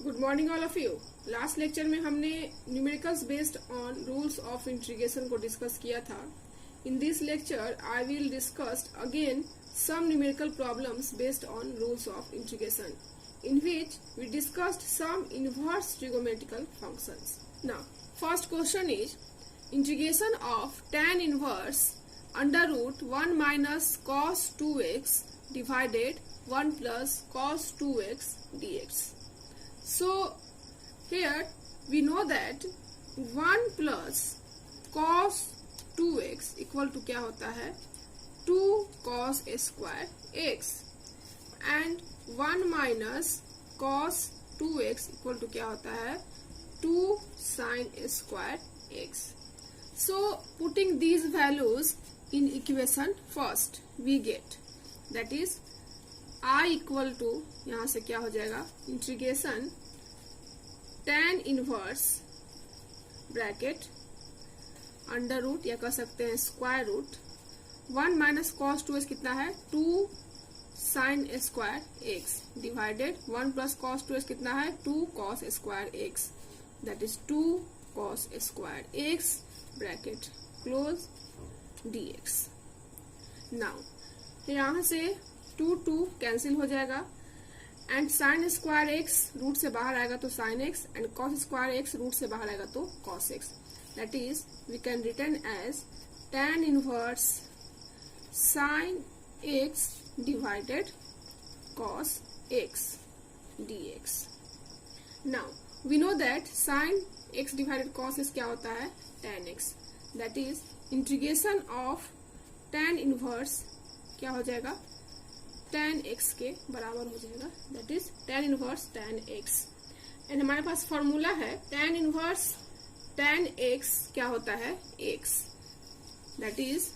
Good morning all of you. Last lecture में हमने numericals based on rules of integration को discuss किया था। In this lecture I will discuss again some numerical problems based on rules of integration, in which we discussed some inverse trigonometrical functions. Now, first question is integration of tan inverse under root 1 minus cos 2x divided 1 plus cos 2x dx. So, here we know that 1 plus cos 2x equal to क्या होता है 2 cos square x and 1 minus cos 2x equal to क्या होता है 2 sin square x. So putting these values in equation first we get that is I equal to यहाँ से क्या हो जाएगा integration tan inverse bracket under root या कह सकते हैं square root 1 minus cos 2x कितना है 2 sine square x divided 1 plus cos 2x कितना है 2 cos square x that is 2 cos square x bracket close dx. Now यहां से 2 कैंसिल हो जाएगा and sine square x root से बाहर आएगा तो sine x and cos square x root से बाहर आएगा तो cos x. That is we can return as tan inverse sin x divided cos x dx. Now we know that sin x divided cos x क्या होता है tan x. That is integration of tan inverse क्या हो जाएगा tan x के बराबर हो जाएगा. That is tan inverse tan x. And हमारे पास फॉर्मूला है tan inverse tan x क्या होता है x. That is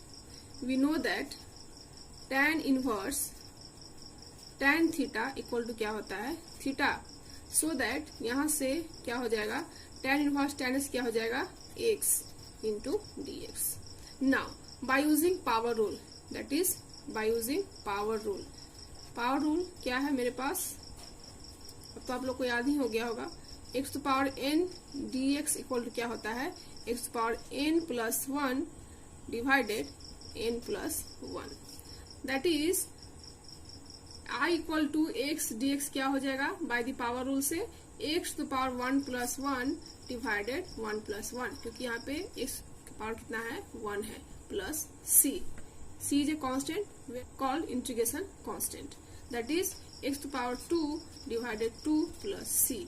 we know that tan inverse tan theta equal to क्या होता है theta. So that यहाँ से क्या हो जाएगा tan inverse tan x क्या हो जाएगा x into dx. Now by using power rule that is by using power rule. power rule क्या है मेरे पास अब तो आप लोग को याद ही हो गया होगा x to power n dx equal to क्या होता है x to power n plus 1 divided n plus 1. That is I equal to x dx क्या हो जाएगा by the power rule से x to power 1 plus 1 divided 1 plus 1 क्योंकि यहाँ पे x का पावर कितना है 1 है plus c. c is a constant called integration constant. That is x to power 2 divided 2 plus c.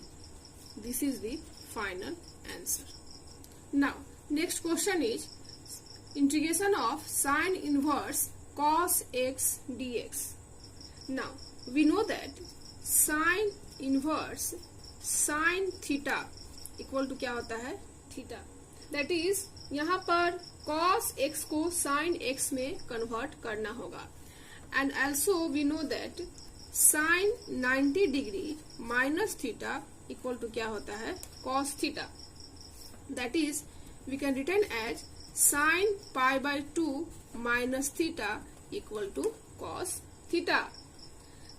This is the final answer. Now next question is integration of sin inverse cos x dx. Now we know that sin inverse sin theta equal to क्या होता है theta. That is यहाँ पर cos x को sin x में convert करना होगा. And also we know that sin 90 degree minus theta equal to क्या होता है cos theta. That is we can written as sin pi by 2 minus theta equal to cos theta.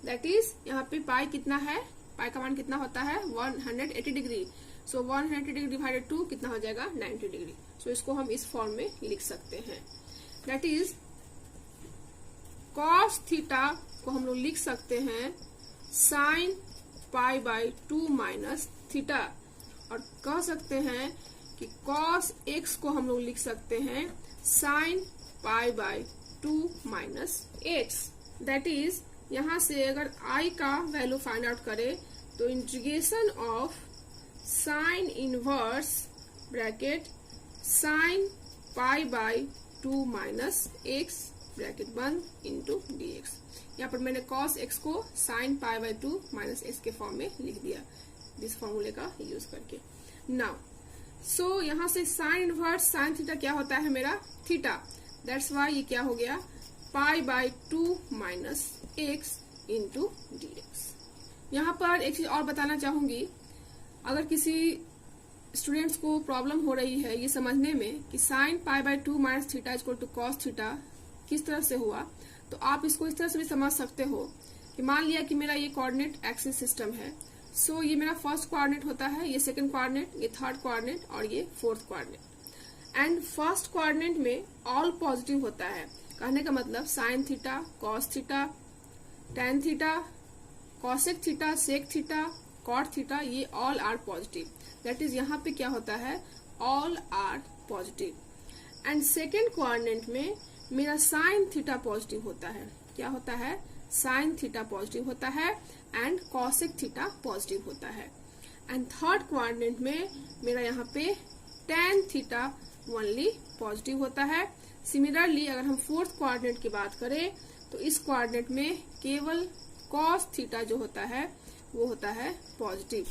That is यहाँ पे पाई कितना है पाई का मान कितना होता है 180 डिग्री. सो 180 डिग्री डिवाइडेड 2 कितना हो जाएगा 90 डिग्री. सो इसको हम इस फॉर्म में लिख सकते हैं. दैट इज cos थीटा को हम लोग लिख सकते हैं sin pi by 2 minus theta और कह सकते हैं कि cos x को हम लोग लिख सकते हैं sin pi by 2 minus x. That is यहाँ से अगर I का वैल्यू फाइंड आउट करें तो integration of sin inverse bracket sin pi by 2 minus x bracket बंद इंटू dx. यहाँ पर मैंने cos x को sin pi by 2 minus x के फॉर्म में लिख दिया दिस फॉर्मूले का यूज करके. नाउ सो यहाँ से साइन इनवर्स साइन थीटा क्या होता है मेरा थीटा. दैट्स वाई ये क्या हो गया पाई by 2 minus x into dx. यहाँ पर एक चीज और बताना चाहूंगी अगर किसी स्टूडेंट्स को प्रॉब्लम हो रही है ये समझने में कि sine pi by 2 minus theta equal to cos theta किस तरह से हुआ तो आप इसको इस तरह से भी समझ सकते हो कि मान लिया कि मेरा ये कोऑर्डिनेट एक्सिस सिस्टम है. सो ये मेरा फर्स्ट कोऑर्डिनेट होता है, ये सेकंड कोऑर्डिनेट, ये थर्ड कोऑर्डिनेट और ये fourth coordinate. And first coordinate में ऑल पॉजिटिव होता है, कहने का मतलब sine theta, cos theta, tan theta, cosec theta, sec theta, cot theta, ये all are positive. That is यहाँ पे क्या होता है, all are positive. And second coordinate में मेरा साइन थीटा पॉजिटिव होता है, क्या होता है, साइन थीटा पॉजिटिव होता है एंड कॉसेक थीटा पॉजिटिव होता है। एंड थर्ड कोऑर्डिनेट में मेरा यहाँ पे टेन थीटा ओनली पॉजिटिव होता है। सिमिलरली अगर हम फोर्थ कोऑर्डिनेट की बात करें तो इस कोऑर्डिनेट में केवल कॉस थीटा जो होता है वो होता है पॉजिटिव,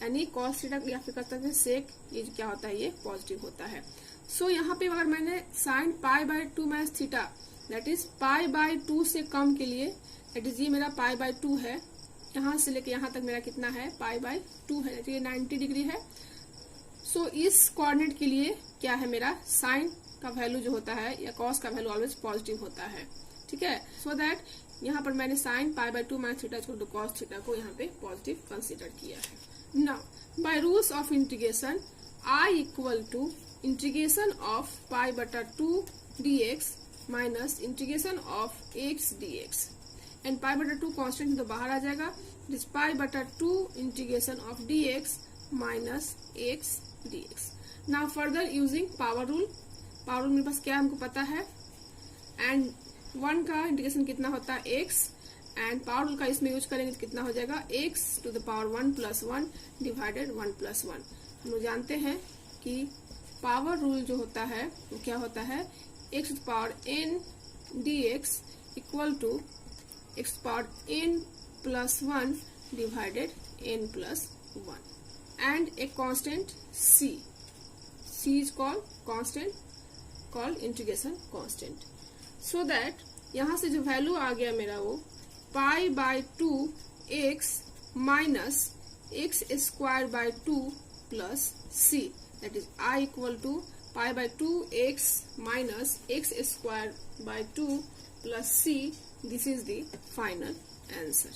यानी कॉस थीटा या फिर कहते हैं सेक, ये क्या होता है, ये पॉजिटिव होता है। सो यहाँ पे अगर मैंने sine pi by 2 minus theta that is pi by 2 से कम के लिए, दैट इज ये मेरा पाई बाय 2 है, यहाँ से लेके यहाँ तक मेरा कितना है, पाई बाय 2 है, ये 90 डिग्री है। सो इस कोऑर्डिनेट के लिए क्या है, मेरा साइन का वैल्यू जो होता है या कॉस का वैल्यू ऑलवेज पॉजिटिव होता है, ठीक है। सो दैट यहाँ पर मैंने sine pi by 2 minus theta equal to cos theta को यहाँ पे पॉजिटिव कंसीडर किया है। Now by rules of integration I equal to integration of pi बटा 2 dx minus integration of x dx। And pi बटा 2 कॉन्स्टेंट तो बाहर आ जाएगा, दिस पाई बटा 2 integration of dx minus x dx। Now further using power rule, power rule मेरे पास क्या हमको पता है, एंड 1 का इंटीग्रेशन कितना होता है x, एंड पावर रूल का इसमें यूज करेंगे तो कितना हो जाएगा, x to the power 1 plus 1 divided 1 plus 1। हम लोग जानते हैं कि पावर रूल जो होता है वो क्या होता है, x to the power n dx equal to x power n plus 1 divided n plus 1 and a constant c is called constant, called integration constant. So that यहाँ से जो वैल्यू आ गया मेरा वो pi by 2 x minus x square by 2 plus c, that is I equal to pi by 2 x minus x square by 2 plus c। This is the final answer.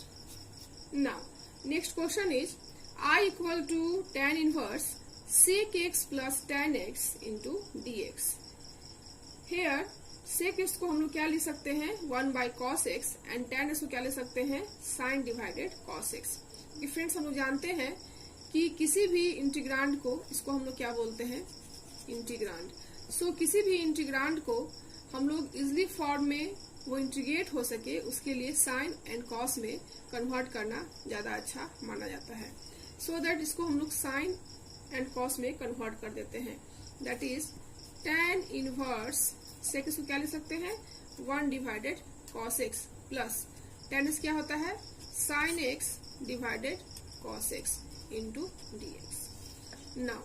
Now next question is I equal to tan inverse sec x plus tan x into dx। Here sec x को हम लोग क्या लिख सकते हैं, 1 बाय cos x, एंड tan x को क्या लिख सकते हैं, sin डिवाइडेड cos x। फ्रेंड्स हम लोग जानते हैं कि किसी भी इंटीग्रांड को, इसको हम लोग क्या बोलते हैं, इंटीग्रांड। सो किसी भी इंटीग्रांड को हम लोग इजिली फॉर्म में वो इंटीग्रेट हो सके उसके लिए साइन एंड कॉस में कन्वर्ट करना ज्यादा अच्छा माना जाता है। सो दैट इसको हम लोग साइन एंड कॉस में कन्वर्ट कर देते हैं, that is tan inverse sec को क्या लिख सकते हैं, 1 divided cos x plus tan x क्या होता है, sin x divided cos x into dx। Now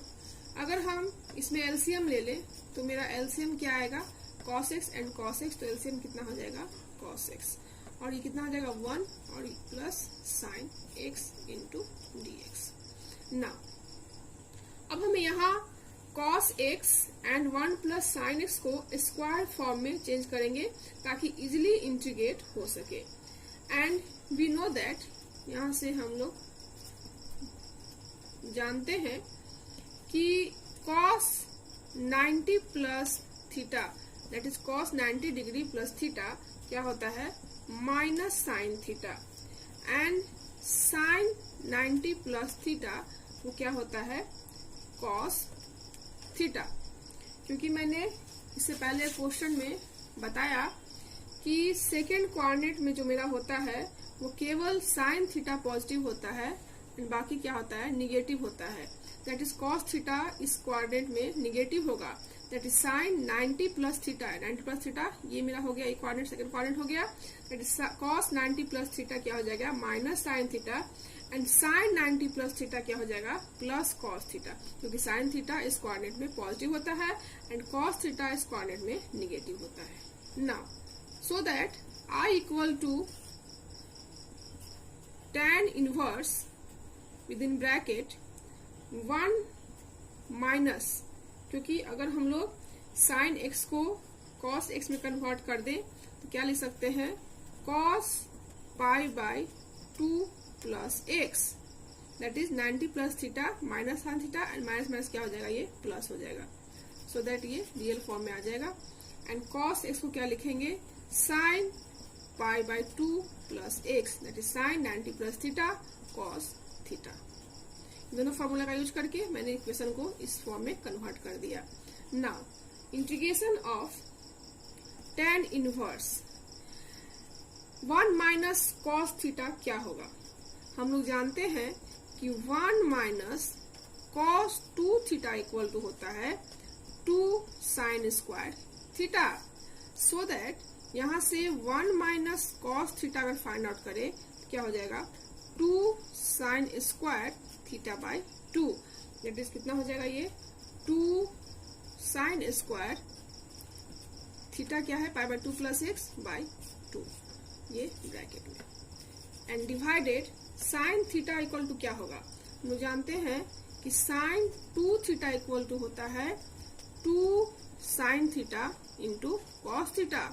अगर हम इसमें एलसीएम ले लें तो मेरा एलसीएम क्या आएगा, cos x and cos x, तो एलसीएम कितना हो जाएगा, cos x, और ये कितना हो जाएगा 1 और plus sin x into dx। Now अब हमें यहाँ cos x and 1 plus sign x को स्क्वायर फॉर्म में चेंज करेंगे ताकि इजिली इंटीग्रेट हो सके। एंड वी नो दैट, यहाँ से हम लोग जानते हैं कि cos 90 plus theta that is cos 90 degree plus theta क्या होता है, minus sine theta, and sine 90 plus theta वो क्या होता है, cos थीटा। क्योंकि मैंने इससे पहले क्वेश्चन में बताया कि सेकेंड कोऑर्डिनेट में जो मेरा होता है वो केवल साइन थीटा पॉजिटिव होता है एंड बाकी क्या होता है, निगेटिव होता है। दैट इज cos थीटा इस कोऑर्डिनेट में निगेटिव होगा, that is sine 90 plus theta, 90 plus theta ये मेरा हो गया एक कोऑर्डिनेट, सेकंड कोऑर्डिनेट हो गया, that is cos 90 plus theta क्या हो जाएगा, minus sine theta, and sine 90 plus theta क्या हो जाएगा, प्लस cos थीटा, क्योंकि साइन थीटा इस कोऑर्डिनेट में पॉजिटिव होता है एंड cos थीटा इस कोऑर्डिनेट में निगेटिव होता है। Now so that I equal to tan inverse within bracket 1 minus, क्योंकि अगर हम लोग साइन x को cos x में कन्वर्ट कर दें तो क्या लिख सकते हैं, cos pi by 2 plus x that is 90 plus theta minus sine theta and minus minus क्या हो जाएगा, ये प्लस हो जाएगा, सो दैट ये रियल फॉर्म में आ जाएगा। एंड कॉस एक्स को क्या लिखेंगे, sign pi by 2 plus x, that is sine 90 plus theta cos theta. दोनों फॉर्मूला का यूज करके मैंने इक्वेशन को इस फॉर्म में कन्वर्ट कर दिया। Now integration of tan inverse 1 minus cos theta क्या होगा। हम लोग जानते हैं कि 1 minus cos 2 theta equal to होता है 2 sine square theta, so that यहां से 1 माइनस कॉस थीटा अगर फाइंड आउट करें तो क्या हो जाएगा, 2 sine square theta by 2, that is कितना हो जाएगा, ये 2 साइन स्क्वायर थीटा क्या है, pi by 2 plus x by 2, ये ब्रैकेट में, and divided sine theta equal to क्या होगा, हम लोग जानते हैं कि साइन 2 थीटा इक्वल टू होता है 2 sine theta into cos theta,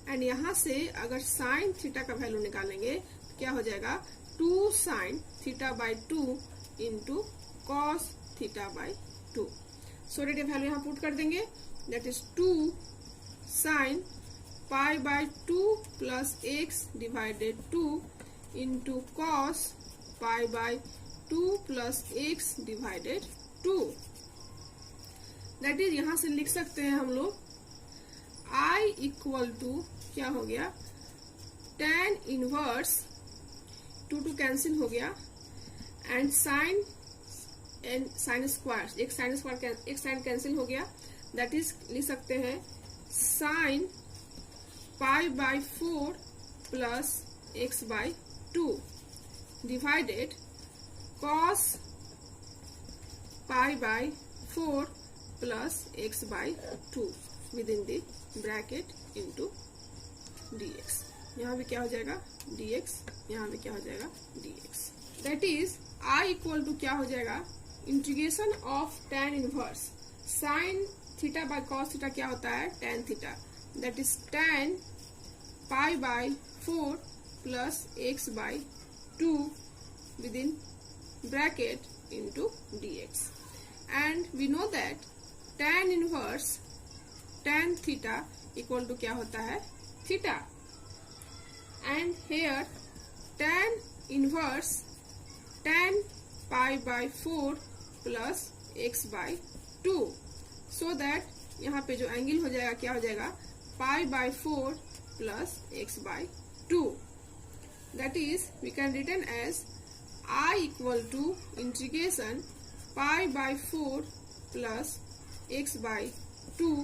and यहां से अगर साइन थीटा का वैल्यू निकालेंगे तो क्या हो जाएगा, 2 sign theta by 2 into cos theta by 2, so rate value यहां पुट कर देंगे, that is 2 sign pi by 2 plus x divided 2 into cos pi by 2 plus x divided 2, that is यहां से लिख सकते हैं हम लोग I इक्वल टू क्या हो गया, tan इनवर्स 2 कैंसिल हो गया एंड साइन स्क्वायर, एक साइन कैंसिल हो गया, दैट इज लिख सकते हैं sine pi by 4 plus x by 2 divided cos pi by 4 plus x by 2 within the bracket into dx, यहाँ भी क्या हो जाएगा dx, यहाँ भी क्या हो जाएगा dx, that is I equal to क्या हो जाएगा, integration of tan inverse sine theta by cos theta क्या होता है tan theta, that is tan pi by 4 plus x by 2 within bracket into dx, and we know that tan inverse tan theta equal to क्या होता है theta, and here tan inverse tan pi by 4 plus x by 2, so that यहाँ पे जो angle हो जाएगा क्या हो जाएगा, pi by 4 plus x by 2, that is we can written as I equal to integration pi by 4 plus x by 2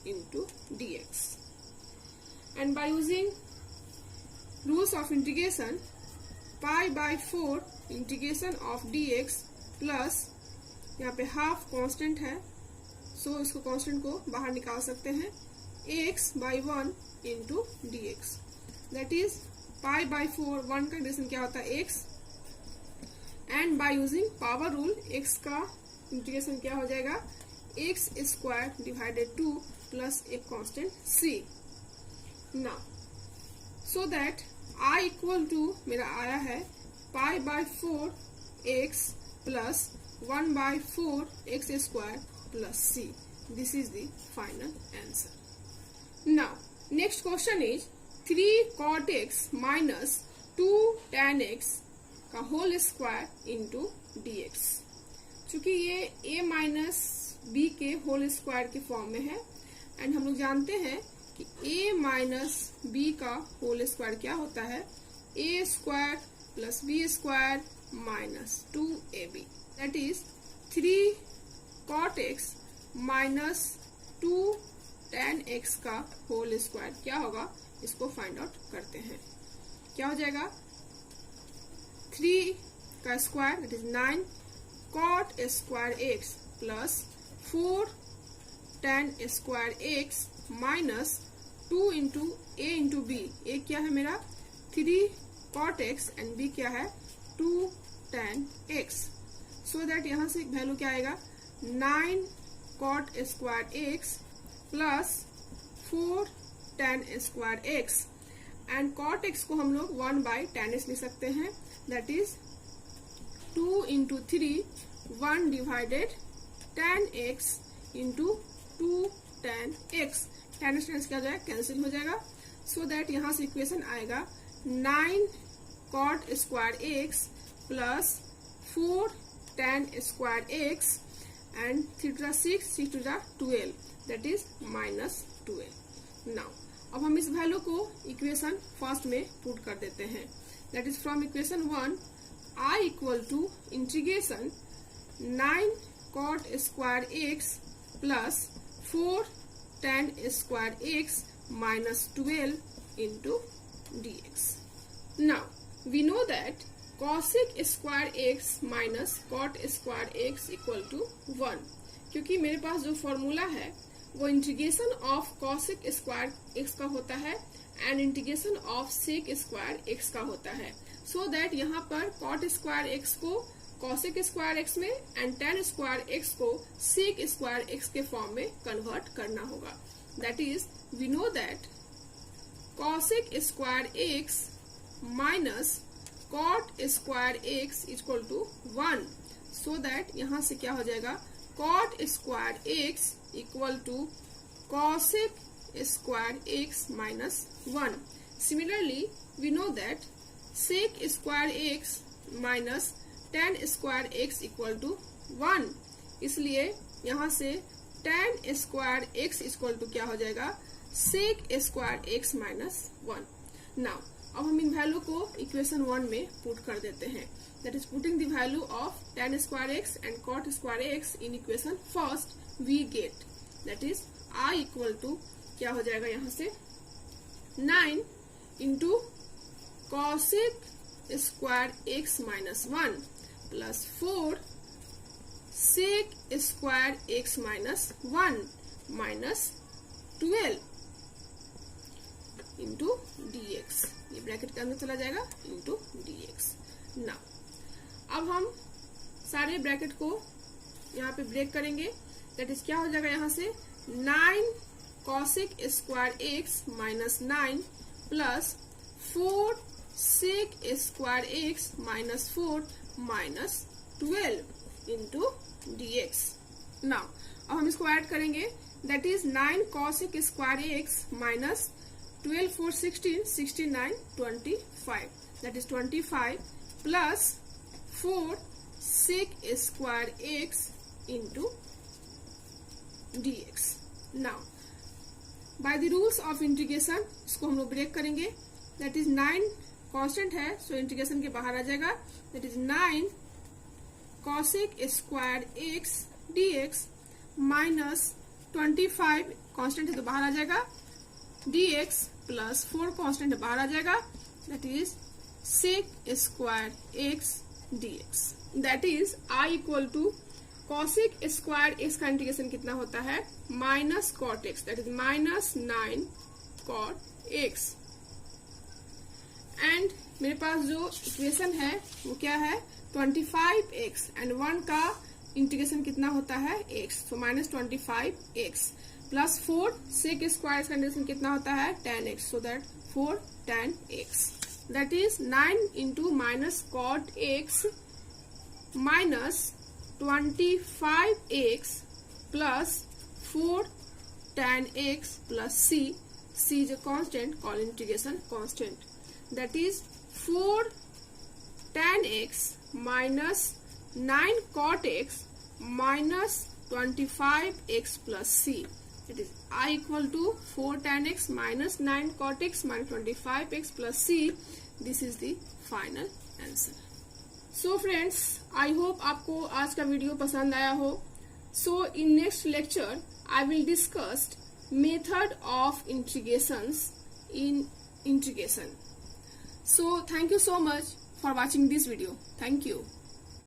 into dx, and by using rules of integration pi by 4 integration of dx plus यहाँ पे half constant है, सो इसको constant को बाहर निकाल सकते हैं, x by 1 into dx, that is pi by 4 1 का इंटीग्रेशन क्या होता है x, and by using power rule x का इंटीग्रेशन क्या हो जाएगा, एक्स स्क्वायर डिवाइडेड 2 प्लस एक constant c, now so that I equal to मेरा आया है pi by 4 x plus 1 by 4 x square plus c, this is the final answer. Now next question is 3 cot x minus 2 tan x का whole square into dx, चूंकि ये a माइनस b के whole square के form में है, and हम लोग जानते हैं कि a माइनस b का होल स्क्वायर क्या होता है, a square plus b square minus 2ab, that is 3 cot x minus 2 tan x का होल स्क्वायर क्या होगा, इसको फाइंड आउट करते हैं, क्या हो जाएगा, 3 का square that is 9 cot square x plus 4 tan square x minus 2 into a into b, a क्या है मेरा 3 cot x एंड b क्या है 2 tan x, सो दैट यहाँ से वैल्यू क्या आएगा 9 cot square x plus 4 tan square x, and cot x को हम लोग 1 बाय tan x लिख सकते हैं, that is 2 into 3 1 divided tan x into 2 tan x. tan x क्या हो जाएगा, कैंसिल हो जाएगा. सो दैट यहाँ से इक्वेशन आएगा 9 cot square x plus 4 tan square x and 3 to the 6, 6 to the 12, that is minus 12. Now अब हम इस वैल्यू को इक्वेशन फर्स्ट में पुट कर देते हैं. That is from equation 1 I equal to integration 9 cot square x plus 4 tan square x minus 12 into dx. Now we know that cosec square x minus cot square x equal to 1, क्योंकि मेरे पास जो formula है वो integration of cosec square x का होता है and integration of sec square x का होता है. सो दैट यहाँ पर cot स्क्वायर x को cosec स्क्वायर x में एंड tan स्क्वायर x को sec स्क्वायर x के फॉर्म में कन्वर्ट करना होगा. That is we know that cosec square x minus cot square x equal to 1. So that यहाँ से क्या हो जाएगा, cot square x equal to cosec square x minus 1. Similarly we know that sec square x minus tan square x equal to 1. इसलिए यहाँ से tan square x equal to क्या हो जाएगा, sec square x minus 1. Now अब हम इन value को equation 1 में पुट कर देते हैं. That is putting the value of tan square x and cot square x in equation first. We get that is I equal to क्या हो जाएगा, यहाँ से 9 into cosec square x minus 1 plus 4 sec square x minus 1 minus 12 into dx. ये bracket के अंदर चला जाएगा इंटू dx. नाउ अब हम सारे ब्रैकेट को यहाँ पे ब्रेक करेंगे. दैट इज क्या हो जाएगा, यहाँ से 9 cosec square x minus 9 plus 4 sec square x minus 4 minus 12 into dx. Now अब हम इसको ऐड करेंगे. That is 9 cosec square x minus 12 4 16 69 25. That is 25 plus 4 sec square x into dx. Now by the rules of integration इसको हम लोग break करेंगे. That is 9 constant है, so integration के बाहर आ जाएगा. That is 9 cosec square x dx minus 25 constant है तो बाहर आ जाएगा dx प्लस 4 कांस्टेंट बाहर आ जाएगा. That is sec square x dx. That is I equal to cosec square x का इंटीग्रेशन कितना होता है, minus cot x. That is minus 9 cot x. And मेरे पास जो इक्वेशन है वो क्या है, 25x एंड 1 का इंटीग्रेशन कितना होता है x. तो minus 25x plus 4 sec square का इंटीग्रेशन कितना होता है tan x. So that 4 tan x. That is 9 into minus cot x minus 25x plus 4 tan x plus c. c is a constant called integration constant. That is 4 tan x minus 9 cot x minus 25x plus c. It is I equal to 4 tan x minus 9 cot x minus 25x plus c. This is the final answer. So friends, I hope आपको आज का video पसंद आया हो. So in next lecture, I will discuss method of integrations in integration. So thank you so much for watching this video. Thank you.